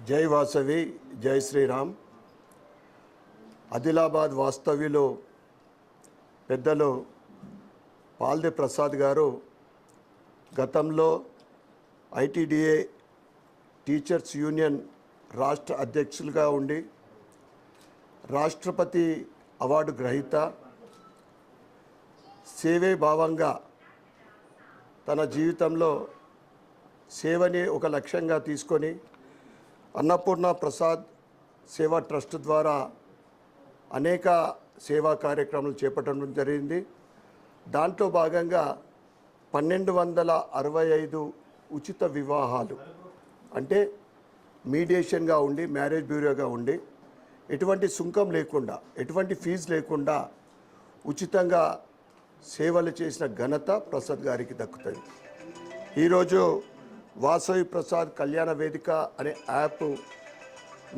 జై వాసవి, జై శ్రీరామ్. ఆదిలాబాద్ వాస్తవ్యులు పెద్దలు పాల్దే ప్రసాద్ గారు గతంలో ఐటీడీఏ టీచర్స్ యూనియన్ రాష్ట్ర అధ్యక్షులుగా ఉండి రాష్ట్రపతి అవార్డు గ్రహీత, సేవే భావంగా తన జీవితంలో సేవని ఒక లక్ష్యంగా తీసుకొని అన్నపూర్ణ ప్రసాద్ సేవా ట్రస్ట్ ద్వారా అనేక సేవా కార్యక్రమాలు చేపట్టడం జరిగింది. దాంట్లో భాగంగా 1265 ఉచిత వివాహాలు, అంటే మీడియేషన్గా ఉండి, మ్యారేజ్ బ్యూరోగా ఉండి, ఎటువంటి సుంకం లేకుండా, ఎటువంటి ఫీజు లేకుండా ఉచితంగా సేవలు చేసిన ఘనత ప్రసాద్ గారికి దక్కుతుంది. ఈరోజు వాసవి ప్రసాద్ కళ్యాణ వేదిక అనే యాప్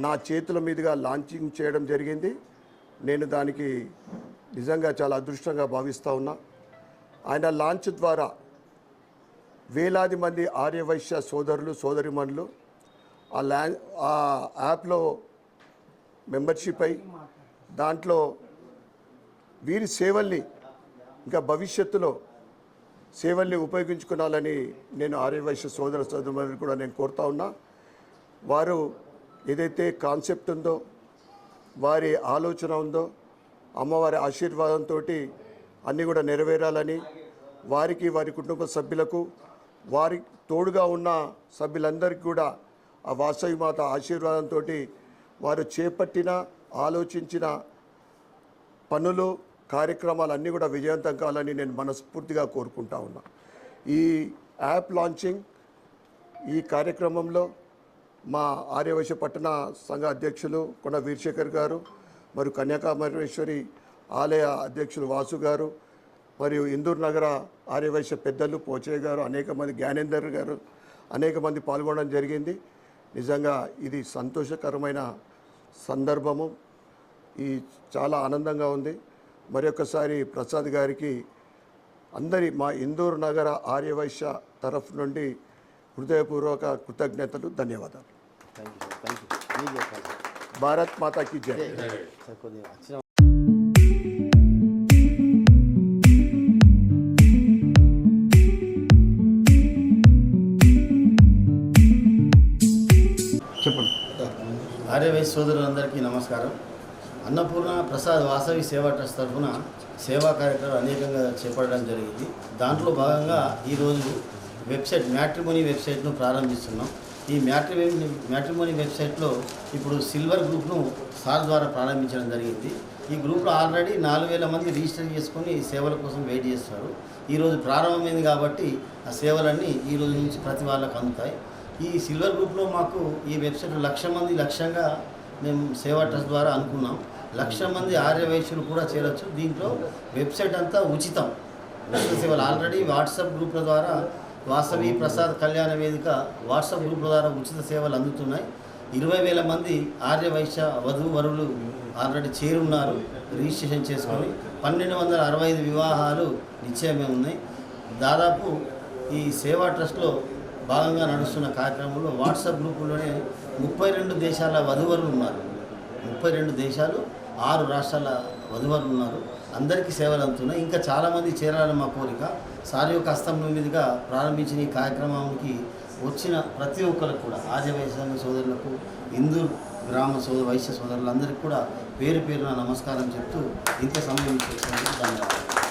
నా చేతుల మీదుగా లాంచింగ్ చేయడం జరిగింది. నేను దానికి నిజంగా చాలా అదృష్టంగా భావిస్తూ ఉన్నా. ఆయన లాంచ్ ద్వారా వేలాది మంది ఆర్యవైశ్య సోదరులు సోదరిమణులు ఆ యాప్లో మెంబర్షిప్ అయి దాంట్లో వీరి సేవల్ని ఇంకా భవిష్యత్తులో సేవల్ని ఉపయోగించుకోవాలని నేను ఆర్యవైశ్య సోదర సోదరులను కూడా నేను కోరుతా ఉన్నా. వారు ఏదైతే కాన్సెప్ట్ ఉందో, వారి ఆలోచన ఉందో, అమ్మవారి ఆశీర్వాదంతో అన్నీ కూడా నెరవేరాలని, వారికి, వారి కుటుంబ సభ్యులకు, వారి తోడుగా ఉన్న సభ్యులందరికీ కూడా ఆ వాసవి మాత ఆశీర్వాదంతో వారు చేపట్టిన, ఆలోచించిన పనులు, కార్యక్రమాలన్నీ కూడా విజయవంతం కావాలని నేను మనస్ఫూర్తిగా కోరుకుంటా ఉన్నా. ఈ యాప్ లాంచింగ్ ఈ కార్యక్రమంలో మా ఆర్యవైశ్య పట్టణ సంఘ అధ్యక్షులు కొండ వీరశేఖర్ గారు, మరియు కన్యాకుమారేశ్వరి ఆలయ అధ్యక్షులు వాసు గారు, మరియు ఇందూరు నగర ఆర్యవైశ్య పెద్దలు పోచయ్య గారు, అనేక మంది, జ్ఞానేందర్ గారు, అనేక మంది పాల్గొనడం జరిగింది. నిజంగా ఇది సంతోషకరమైన సందర్భము. ఈ చాలా ఆనందంగా ఉంది. మరొకసారి ప్రసాద్ గారికి అందరి మా ఇందూరు నగర ఆర్యవైశ్య తరఫు నుండి హృదయపూర్వక కృతజ్ఞతలు, ధన్యవాదాలు. భారత్ మాతాకి జై. చెప్పండి. ఆర్యవైశ్య సోదరులందరికీ నమస్కారం. అన్నపూర్ణ ప్రసాద్ వాసవి సేవా ట్రస్ట్ తరఫున సేవా కార్యక్రమాలు అనేకంగా చేపట్టడం జరిగింది. దాంట్లో భాగంగా ఈరోజు వెబ్సైట్, మ్యాట్రిమోనీ వెబ్సైట్ను ప్రారంభిస్తున్నాం. ఈ మ్యాట్రిమోనీ వెబ్సైట్లో ఇప్పుడు సిల్వర్ గ్రూప్ను సార్ ద్వారా ప్రారంభించడం జరిగింది. ఈ గ్రూప్లో ఆల్రెడీ 4000 మంది రిజిస్టర్ చేసుకొని సేవల కోసం వెయిట్ చేస్తారు. ఈరోజు ప్రారంభమైంది కాబట్టి ఆ సేవలన్నీ ఈరోజు నుంచి ప్రతి వాళ్ళకు అందుతాయి. ఈ సిల్వర్ గ్రూప్లో మాకు ఈ వెబ్సైట్లో 1,00,000 మంది లక్ష్యంగా మేము సేవా ట్రస్ట్ ద్వారా అనుకున్నాం. 1,00,000 మంది ఆర్యవైశ్యులు కూడా చేరొచ్చు. దీంట్లో వెబ్సైట్ అంతా ఉచితం. ఉచిత సేవలు ఆల్రెడీ వాట్సాప్ గ్రూప్ల ద్వారా వాసవి ప్రసాద్ కళ్యాణ వేదిక వాట్సాప్ గ్రూప్ల ద్వారా ఉచిత సేవలు అందుతున్నాయి. 20,000 మంది ఆర్యవైశ్య వధూవరులు ఆల్రెడీ చేరున్నారు రిజిస్ట్రేషన్ చేసుకొని. 1265 వివాహాలు నిశ్చయమే ఉన్నాయి. దాదాపు ఈ సేవా ట్రస్ట్లో భాగంగా నడుస్తున్న కార్యక్రమంలో వాట్సాప్ గ్రూపుల్లోనే 32 దేశాల వధువరులు ఉన్నారు. 32 దేశాలు, 6 రాష్ట్రాల వధువరులు ఉన్నారు. అందరికీ సేవలు అందుతున్నాయి. ఇంకా చాలామంది చేరాలని మా కోరిక. సార్ యొక్క హస్తం మీదుగా ప్రారంభించిన ఈ కార్యక్రమానికి వచ్చిన ప్రతి ఒక్కరికి కూడా, ఆర్యవైశ్య సోదరులకు, ఇందూరు గ్రామ వైశ్య సోదరులందరికీ కూడా పేరు పేరున నమస్కారం చెప్తూ ఇంత సమయం ఇచ్చినందుకు ధన్యవాదాలు.